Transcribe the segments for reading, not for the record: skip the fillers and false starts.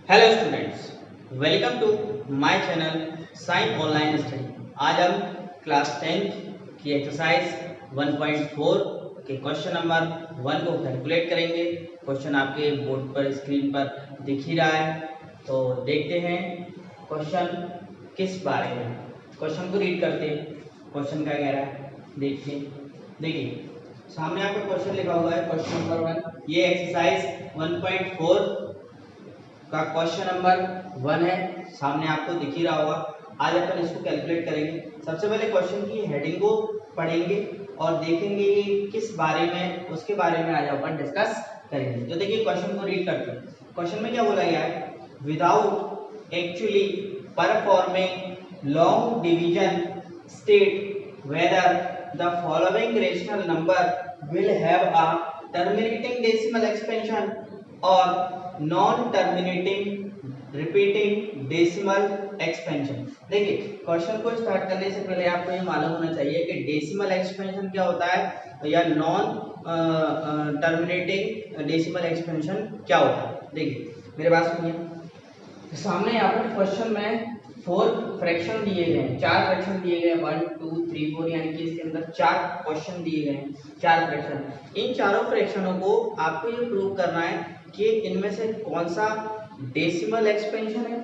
Hello students, welcome to my channel science online study. आज हम class 10th की exercise 1.4 के क्वेश्चन नंबर 1 को कैलकुलेट करेंगे। क्वेश्चन आपके बोर्ड पर स्क्रीन पर दिख ही रहा है, तो देखते हैं क्वेश्चन किस बारे में। क्वेश्चन को रीड करते हैं, क्वेश्चन क्या कह रहा है देखिए सामने आपका क्वेश्चन लिखा हुआ है, क्वेश्चन नंबर 1। ये एक्सरसाइज 1.4 का क्वेश्चन नंबर 1 है, सामने आपको दिख ही रहा होगा। आज अपन इसको कैलकुलेट करेंगे। सबसे पहले क्वेश्चन की हेडिंग को पढ़ेंगे और देखेंगे कि किस बारे में, उसके बारे में आज अपन डिस्कस करेंगे। तो देखिए क्वेश्चन को रीड करते हैं। क्वेश्चन में क्या बोला गया है, without actually performing long division state whether the following rational number will have a terminating decimal expansion और non terminating repeating decimal expansion. देखिए क्वेश्चन को स्टार्ट करने से पहले आपको ये मालूम होना चाहिए कि डेसिमल एक्सपेंशन क्या होता है या नॉन टर्मिनेटिंग डेसिमल एक्सपेंशन क्या होता है। देखिए मेरे बात सुनिए, सामने यहाँ पर क्वेश्चन में 4 फ्रैक्शन दिए गए हैं, 4 फ्रैक्शन दिए गए हैं, 1 2 3 4, यानी कि इसके अंदर 4 क्वेश्चन दिए गए हैं, 4 फ्रैक्शन। इन चारों फ्रैक्शनों को आपको ये प्रूव करना है कि इनमें से कौन सा डेसिमल एक्सपेंशन है,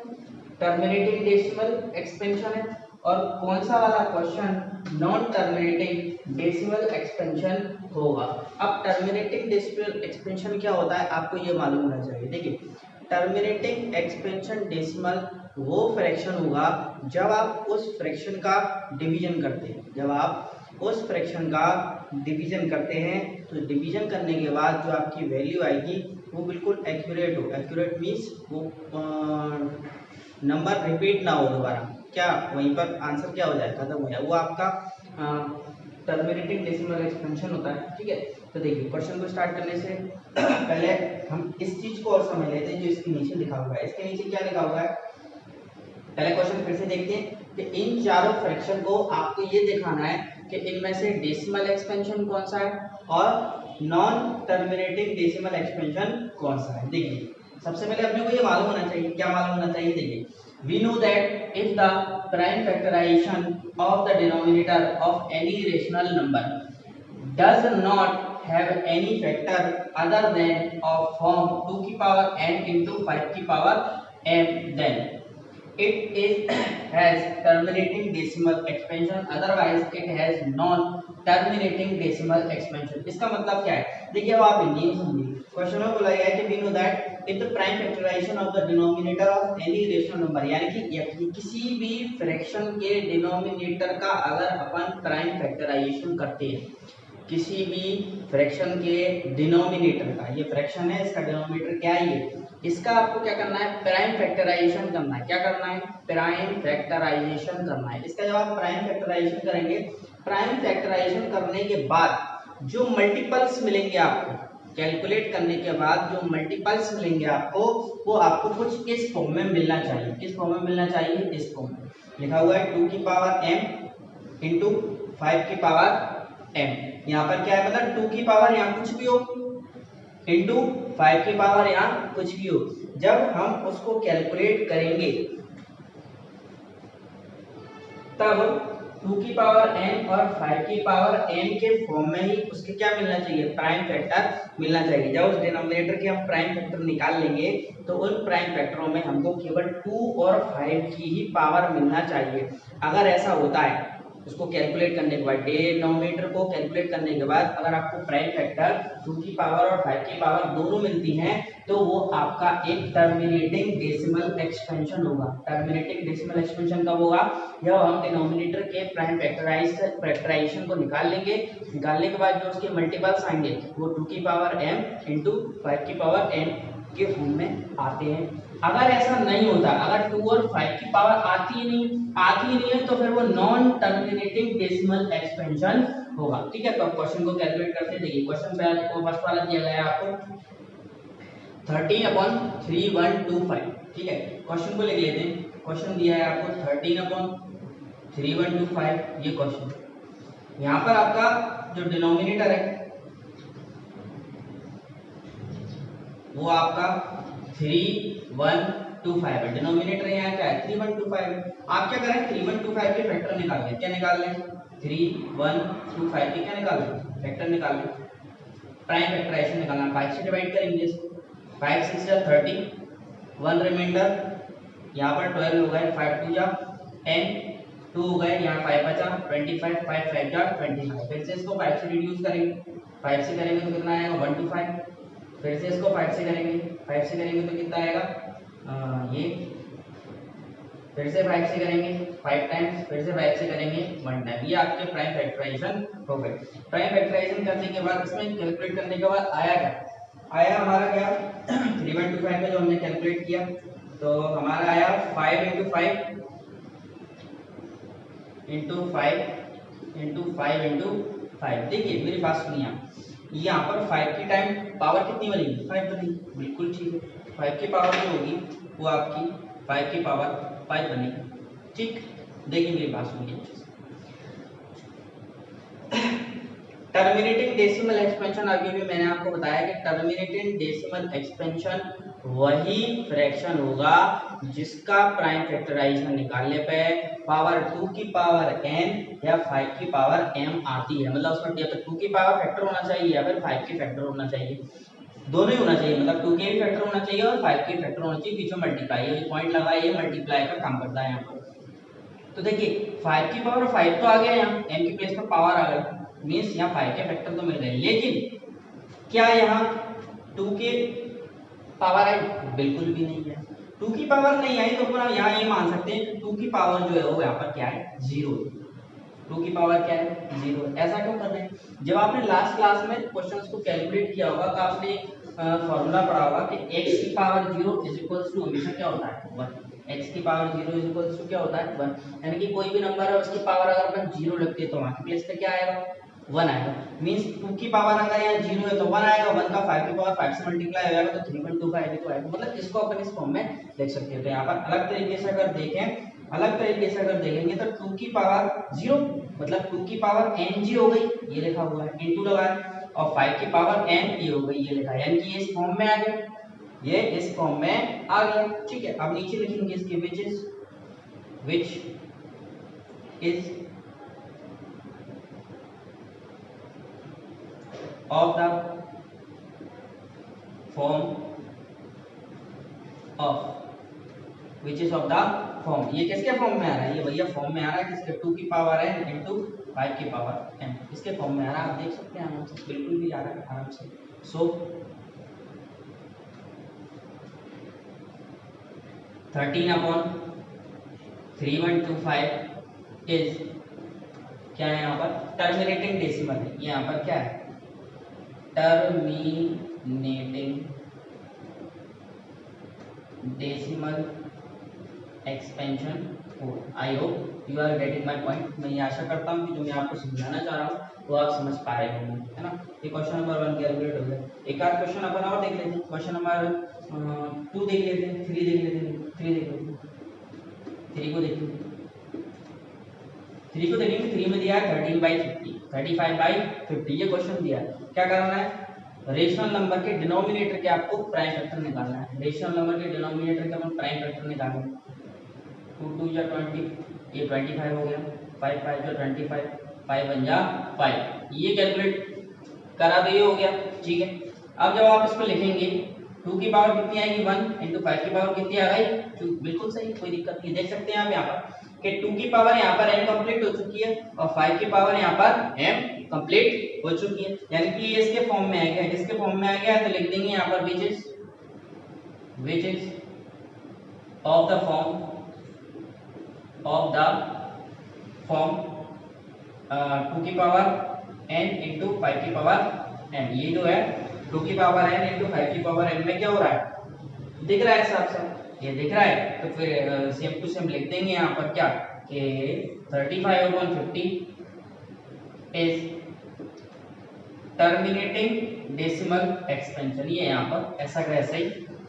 टर्मिनेटिंग डेसिमल एक्सपेंशन है, और कौन सा वाला question non terminating decimal expansion होगा। अब टर्मिनेटिंग डेसिमल एक्सपेंशन क्या होता है आपको ये मालूम होना चाहिए। देखिए टर्मिनेटिंग एक्सपेंशन डेसिमल वो फ्रैक्शन होगा जब आप उस फ्रैक्शन का डिवीजन करते हैं। जब आप उस फ्रैक्शन का डिवीजन करते हैं तो डिवीजन करने के बाद जो आपकी वैल्यू आएगी वो बिल्कुल एक्यूरेट हो। एक्यूरेट मीन्स वो नंबर रिपीट ना हो दोबारा, क्या वहीं पर आंसर क्या हो जाए, खत्म हो जाए, वो आपका टर्मिनेटिंग डेसिमल एक्सपेंशन होता है। ठीक है, तो देखिए क्वेश्चन को स्टार्ट करने से पहले हम इस चीज को और समझ लेते हैं जो इसके नीचे लिखा हुआ है। इसके नीचे क्या लिखा हुआ है, पहले क्वेश्चन फिर से देखते हैं कि इन चारों फ्रैक्शन को आपको ये दिखाना है कि इनमें से डेसिमल एक्सपेंशन कौन सा है और नॉन टर्मिनेटिंग डेसिमल एक्सपेंशन कौन सा है। देखिए सबसे पहले अपने को ये मालूम होना चाहिए, क्या मालूम होना चाहिए। देखिए we know that if the prime factorization of the denominator of any rational number does not have any factor other than of form 2 की power n into 5 की power m, then it is has terminating decimal expansion, otherwise it has non terminating decimal expansion। इसका मतलब क्या है, देखिए अब आप हिंदी में समझिए। क्वेश्चन में बोला गया है कि we know that if the prime factorization of the denominator of any rational number, यानी कि किसी भी फ्रैक्शन के डिनोमिनेटर का अगर अपन प्राइम फैक्टराइजेशन करते हैं, किसी भी फ्रैक्शन के डिनोमिनेटर का, ये फ्रैक्शन है इसका डिनोमिनेटर क्या है ये, इसका आपको क्या करना है, प्राइम फैक्टराइजेशन करना है। क्या करना है, प्राइम फैक्टराइजेशन करना है। इसका जब आप प्राइम फैक्टराइजेशन करेंगे, प्राइम फैक्टराइजेशन करने के बाद जो मल्टीपल्स मिलेंगे आपको, कैलकुलेट करने के बाद जो मल्टीपल्स मिलेंगे आपको, वो आपको कुछ इस फॉर्म में मिलना चाहिए। किस फॉर्म में मिलना चाहिए, इस फॉर्म में लिखा हुआ है 2 की पावर m इंटू 5 की पावर m। यहाँ पर क्या है, मतलब 2 की पावर यहाँ कुछ भी हो इंटू 5 की पावर यहाँ कुछ भी हो। जब हम उसको कैलकुलेट करेंगे तब 2 की पावर n और 5 की पावर n के फॉर्म में ही उसके क्या मिलना चाहिए, प्राइम फैक्टर मिलना चाहिए। जब उस डिनोमिनेटर के हम प्राइम फैक्टर निकाल लेंगे तो उन प्राइम फैक्टरों में हमको केवल 2 और 5 की ही पावर मिलना चाहिए। अगर ऐसा होता है, उसको कैलकुलेट करने के बाद, डिनोमिनेटर को कैलकुलेट करने के बाद अगर आपको प्राइम फैक्टर 2 की पावर और 5 की पावर दोनों मिलती हैं तो वो आपका एक टर्मिनेटिंग डेसिमल एक्सपेंशन होगा। टर्मिनेटिंग डेसिमल एक्सपेंशन कब होगा, जब हम डिनोमिनेटर के प्राइम फैक्टराइजेशन को निकाल लेंगे। निकालने के बाद जो उसके मल्टीपल्स आएंगे वो 2 की पावर m इंटू 5 की पावर n के फॉर्म में आते हैं। अगर ऐसा नहीं होता, अगर 2 और 5 की पावर आती ही नहीं है तो फिर वो नॉन टर्मिनेटिंग डेसिमल एक्सपेंशन होगा। ठीक है, तो क्वेश्चन को कैलकुलेट करते हैं। देखिए क्वेश्चन पहले को फर्स्ट वाला दिया गया है आपको 13/3125। ठीक है, क्वेश्चन को लिख लेते हैं। क्वेश्चन दिया है आपको 13/3125, ये क्वेश्चन। यहाँ पर आपका जो डिनोमिनेटर है वो आपका 3 1 3125 है। डिनोमिनेटर यहाँ क्या है 3125 है। आप क्या करें 3125 के फैक्टर निकाल लें। क्या निकाल लें 3125 के क्या निकाल लें फैक्टर निकाल लें। प्राइम फैक्टराइजेशन निकालना 5 से डिवाइड करेंगे इसको 5 6 या 30 1 रिमाइंडर यहाँ पर 12 हो गए 5 2 जा 10 2 हो गए यहाँ 5 बचा 25 5 5 जा 25। फिर से इसको 5 से रिड्यूस करेंगे 5 से करेंगे तो कितना आएगा 125। फिर से इसको 5 से करेंगे तो कितना आएगा ये फिर से 5 से करेंगे 5 टाइम्स फिर से 5 से करेंगे 1 टाइम। ये आपके प्राइम फैक्टराइजेशन हो गए। प्राइम फैक्टराइजेशन करने के बाद इसमें कैलकुलेट करने के बाद आया क्या आया हमारा क्या 3125 में जो हमने कैलकुलेट किया तो हमारा आया 5 into 5 into 5 into 5 into 5। देखिए मेरी बात सुनिए आप यहाँ पर 5 की टाइम पावर कितनी बनेगी 5 बनेगी बिल्कुल ठीक है। 5 की पावर जो होगी वो आपकी 5 की पावर 5 बनेगी ठीक। देखिए मेरी बात सुनिए टर्मिनेटिंग डेसिमल एक्सपेंशन अभी भी मैंने आपको बताया कि टर्मिनेटिंग डेसिमल एक्सपेंशन वही फ्रैक्शन होगा जिसका प्राइम फैक्टराइजेशन निकालने पे पावर 2 की पावर n या 5 की पावर m आती है। मतलब उसमें या तो 2 की पावर फैक्टर होना चाहिए या फिर 5 की फैक्टर होना चाहिए। दोनों ही होना चाहिए मतलब 2 के भी फैक्टर होना चाहिए और 5 के फैक्टर होना चाहिए। बीच में मल्टीप्लाई ये पॉइंट लगा ये मल्टीप्लाई का काम करता है यहाँ पर। तो देखिए 5 की पावर 5 तो आ गया यहाँ m की प्लेस पर पावर आ गई मींस यहाँ 5 के फैक्टर तो मिल गए। लेकिन क्या यहाँ 2 के पावर आई बिल्कुल भी नहीं है। 2 की पावर नहीं आई तो अपन यहाँ ये मान सकते हैं 2 की पावर जो है वो यहाँ पर क्या है 0। 2 की पावर क्या है 0। ऐसा क्यों कर रहे हैं जब आपने लास्ट क्लास में क्वेश्चंस को कैलकुलेट किया होगा तो आपने फॉर्मूला पढ़ा होगा कि x की पावर 0 इज इक्वल्स टू हमेशा क्या होता है 1। x की पावर 0 इज इक्वल्स टू क्या होता है 1। यानी कि कोई भी नंबर है उसकी पावर अगर अपन 0 रखते हैं तो वहां की प्लेस पे क्या आएगा 1 आएगा। मींस 2 की पावर अगर यहाँ 0 है तो 1 आएगा 1 का 5 की पावर 5 से मल्टीप्लाई हो जाएगा तो 3.25 भी तो आएगा। मतलब इसको अपन इस फॉर्म में लिख सकते हैं। तो यहाँ पर अलग तरीके से अगर देखेंगे तो 2 की पावर 0 मतलब 2 की पावर ng हो गई ये लिखा हुआ है इनटू लगा है और 5 की पावर n ये हो गई ये लिखा है। यानी कि ये इस फॉर्म में आ गया ये इस फॉर्म में आ गया ठीक है। अब नीचे लिखेंगे इसके which is of the form of which is of the form। ये किसके फॉर्म में आ रहा है ये भैया फॉर्म में आ रहा है किसके 2 की पावर n into 5 की पावर m इसके फॉर्म में आ रहा है। आप देख सकते हैं आराम से बिल्कुल भी आ रहा है आराम से। सो 13/3125 इज क्या है यहाँ पर टर्मिनेटिंग डेसिमल है। यहाँ पर क्या है terminating decimal expansion code. I hope you are getting my point. मैं ये आशा करता हूँ कि जो मैं आपको समझाना चाह रहा हूँ वो आप समझ पा रहे होंगे है ना। ये क्वेश्चन नंबर 1 कैलकुलेट हो गया। एक आध क्वेश्चन अपन और देख लेते हैं। क्वेश्चन नंबर 2 देख लेते हैं 3 देख लेते हैं 3 को देखेंगे 3 में दिया है 13/50 35/50 ये क्वेश्चन दिया है। क्या करना है रेशनल नंबर के डिनोमिनेटर के आपको प्राइम फैक्टर निकालना है। रेशनल नंबर के डिनोमिनेटर का अपन प्राइम फैक्टर निकालना है 2 2 या 20 ये 25 हो गया 5 5 जो 25 5 बन जा 5 ये कैलकुलेट करा दो ये हो गया ठीक है। अब जब आप इसको लिखेंगे 2 की पावर कितनी आएगी 1 into 5 की पावर कितनी आ गई 2 बिल्कुल सही कोई दिक्कत नहीं। देख सकते हैं आप यहाँ पर कि 2 की पावर यहाँ पर n कंप्लीट हो चुकी है और 5 की पावर यहाँ पर m कंप्लीट हो चुकी है। यानी कि ये इसके फॉर्म में आ गया जिसके फॉर्म में आ गया तो लिख देंगे यहाँ पर which is of the form 2 की पावर n into 5 की पावर m। ये जो है 2 की पावर n into 5 की पावर m में क्या हो रहा है दिख रहा है साफ साफ ये दिख रहा है। तो फिर सेम टू सेम लिख देंगे यहाँ पर क्या कि 35/50 इज टर्मिनेटिंग डेसिमल एक्सपेंशन। ये यहाँ पर ऐसा का ऐसा ही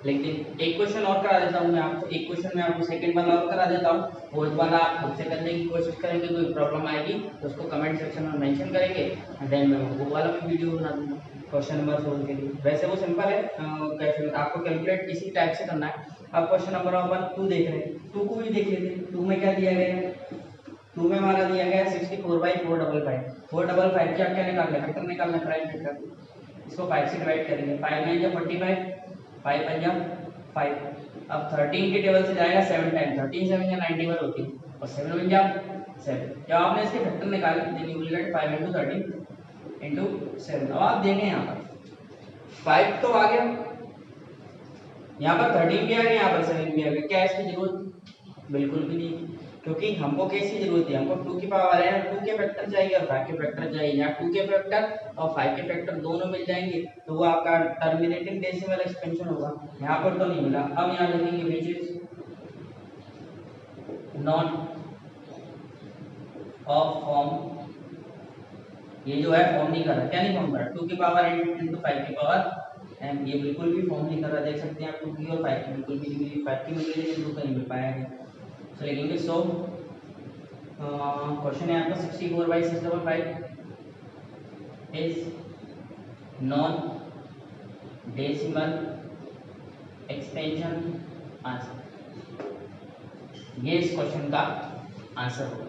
लिख देंगे। एक क्वेश्चन और करा देता हूँ मैं आपको एक क्वेश्चन में आपको सेकंड वाला और करा देता हूँ फोर्थ वाला आप खुद से करने की कोशिश करेंगे। कोई प्रॉब्लम आएगी तो उसको कमेंट सेक्शन में मेंशन करेंगे एंड देन मैं वो वाला भी वीडियो बना दूंगा। क्वेश्चन नंबर 4 के लिए। वैसे वो सिंपल है, कैसे आपको कैलकुलेट इसी टाइप से करना है। अब क्वेश्चन नंबर 2 देख रहे हैं, 2 को भी देख लेते हैं। 2 में क्या दिया गया है, 2 में हमारा दिया गया है 64/455। 455 क्या क्या निकालना है, फैक्टर निकालना है, प्राइम फैक्टर। इसको 5 से डिवाइड करेंगे, 5 9 जा 45, 5 5 जा 5। अब 13 के टेबल से जाएगा 7 टाइम, 13 7 जा 91 होती है, और 7 1 जा 7। जब आपने इसके फैक्टर निकाले देन यू विल गेट 5 × 13 × 7। अब आप देखें यहाँ पर 5 तो आ गया, यहाँ पर 13 भी आ गया, यहाँ पर 7 भी आ गया। क्या इसकी जरूरत, बिल्कुल भी नहीं, क्योंकि हमको किसकी जरूरत है, हमको 2 की पावर है, 2 के फैक्टर चाहिए और 5 के फैक्टर चाहिए। यहाँ 2 के फैक्टर और 5 के फैक्टर दोनों मिल जाएंगे तो वो आपका टर्मिनेटिंग डेसिमल एक्सपेंशन होगा। यहाँ पर तो नहीं मिला। अब यहाँ लिखेंगे which is not of form, ये जो है फॉर्म नहीं कर रहा। क्या नहीं फॉर्म कर रहा, 2 की पावर n × 5 की पावर m, ये बिल्कुल भी फॉर्म नहीं कर रहा। देख सकते हैं आप 2 की और 5 की बिल्कुल भी नहीं मिली, 5 की मिल गई लेकिन 2 का नहीं मिल पाया है। तो लिखेंगे सो क्वेश्चन है आपका 64/655 is non decimal expansion answer. ये इस क्वेश्चन का आंसर होगा।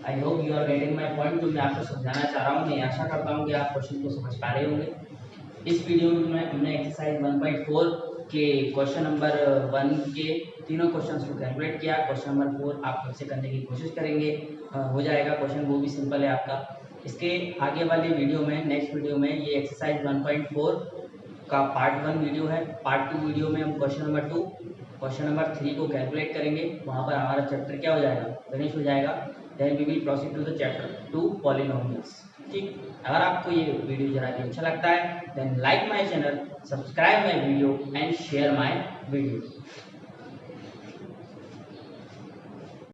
I hope you are getting my point. तो मैं आपको समझाना चाह रहा हूँ, मैं आशा करता हूँ कि आप क्वेश्चन को समझ पा रहे होंगे। इस वीडियो में हमने एक्सरसाइज 1.4 के क्वेश्चन नंबर 1 के तीनों क्वेश्चंस को कैलकुलेट किया। क्वेश्चन नंबर 4 आप खुद से करने की कोशिश करेंगे, हो जाएगा क्वेश्चन, वो भी सिंपल है आपका। इसके आगे वाली वीडियो में, नेक्स्ट वीडियो में, ये एक्सरसाइज 1.4 का पार्ट 1 वीडियो है। पार्ट 2 वीडियो में हम क्वेश्चन नंबर 2, क्वेश्चन नंबर 3 को कैलकुलेट करेंगे। वहाँ पर हमारा चैप्टर क्या हो जाएगा, फिनिश हो जाएगा। Then we will proceed to the chapter 2 polynomials. ठीक, अगर आपको ये वीडियो जरा भी अच्छा लगता है then like my channel, subscribe my video and share my video.